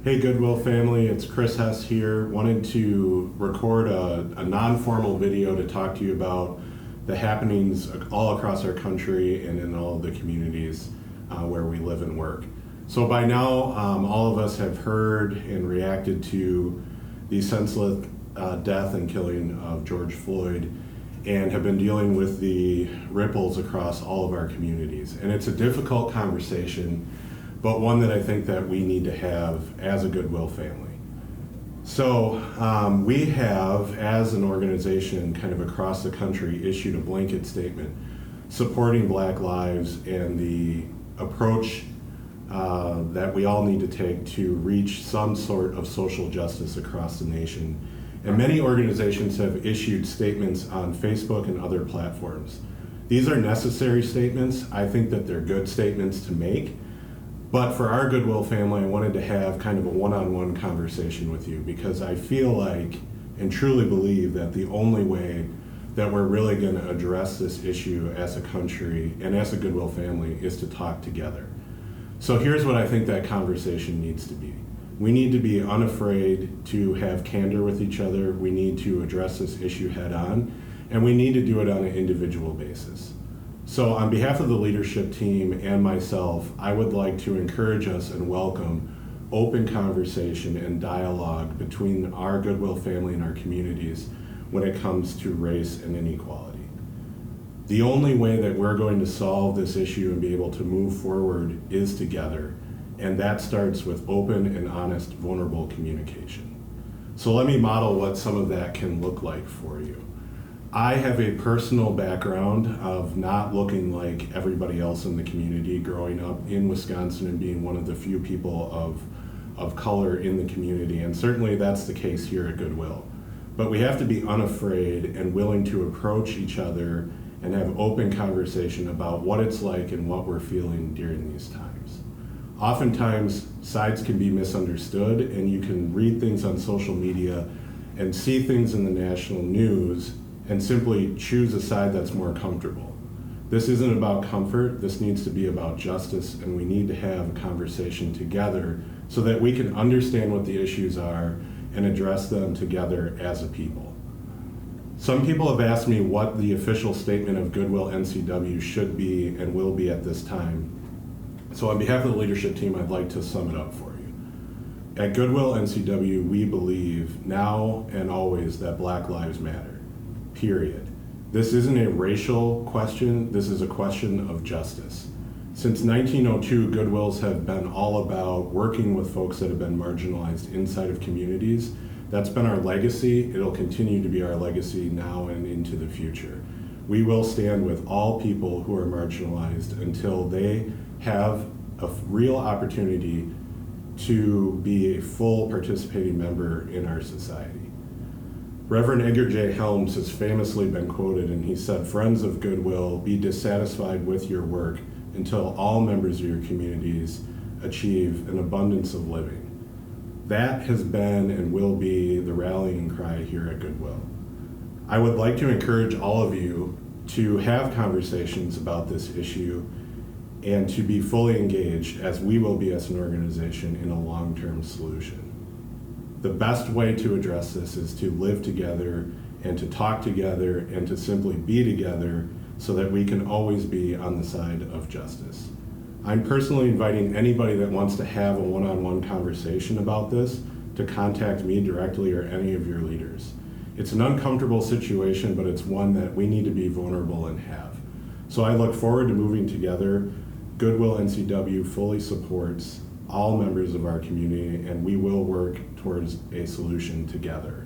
Hey Goodwill family, it's Chris Hess here. Wanted to record a non-formal video to talk to you about the happenings all across our country and in all of the communities where we live and work. So by now, all of us have heard and reacted to the senseless death and killing of George Floyd and have been dealing with the ripples across all of our communities. And it's a difficult conversation, but one that I think that we need to have as a Goodwill family. So we have, as an organization kind of across the country, issued a blanket statement supporting Black lives and the approach that we all need to take to reach some sort of social justice across the nation. And many organizations have issued statements on Facebook and other platforms. These are necessary statements. I think that they're good statements to make. But for our Goodwill family, I wanted to have kind of a one-on-one conversation with you because I feel like and truly believe that the only way that we're really going to address this issue as a country and as a Goodwill family is to talk together. So here's what I think that conversation needs to be. We need to be unafraid to have candor with each other. We need to address this issue head on, and we need to do it on an individual basis. So on behalf of the leadership team and myself, I would like to encourage us and welcome open conversation and dialogue between our Goodwill family and our communities when it comes to race and inequality. The only way that we're going to solve this issue and be able to move forward is together, and that starts with open and honest, vulnerable communication. So let me model what some of that can look like for you. I have a personal background of not looking like everybody else in the community, growing up in Wisconsin and being one of the few people of color in the community, and certainly that's the case here at Goodwill. But we have to be unafraid and willing to approach each other and have open conversation about what it's like and what we're feeling during these times. Oftentimes, sides can be misunderstood, and you can read things on social media and see things in the national news and simply choose a side that's more comfortable. This isn't about comfort, this needs to be about justice, and we need to have a conversation together so that we can understand what the issues are and address them together as a people. Some people have asked me what the official statement of Goodwill NCW should be and will be at this time. So on behalf of the leadership team, I'd like to sum it up for you. At Goodwill NCW, we believe now and always that Black lives matter, period. This isn't a racial question, this is a question of justice. Since 1902, Goodwills have been all about working with folks that have been marginalized inside of communities. That's been our legacy. It'll continue to be our legacy now and into the future. We will stand with all people who are marginalized until they have a real opportunity to be a full participating member in our society. Reverend Edgar J. Helms has famously been quoted, and he said, "Friends of Goodwill, be dissatisfied with your work until all members of your communities achieve an abundance of living." That has been and will be the rallying cry here at Goodwill. I would like to encourage all of you to have conversations about this issue and to be fully engaged, as we will be as an organization, in a long-term solution. The best way to address this is to live together and to talk together and to simply be together so that we can always be on the side of justice. I'm personally inviting anybody that wants to have a one-on-one conversation about this to contact me directly or any of your leaders. It's an uncomfortable situation, but it's one that we need to be vulnerable and have. So I look forward to moving together. Goodwill NCW fully supports all members of our community, and we will work towards a solution together.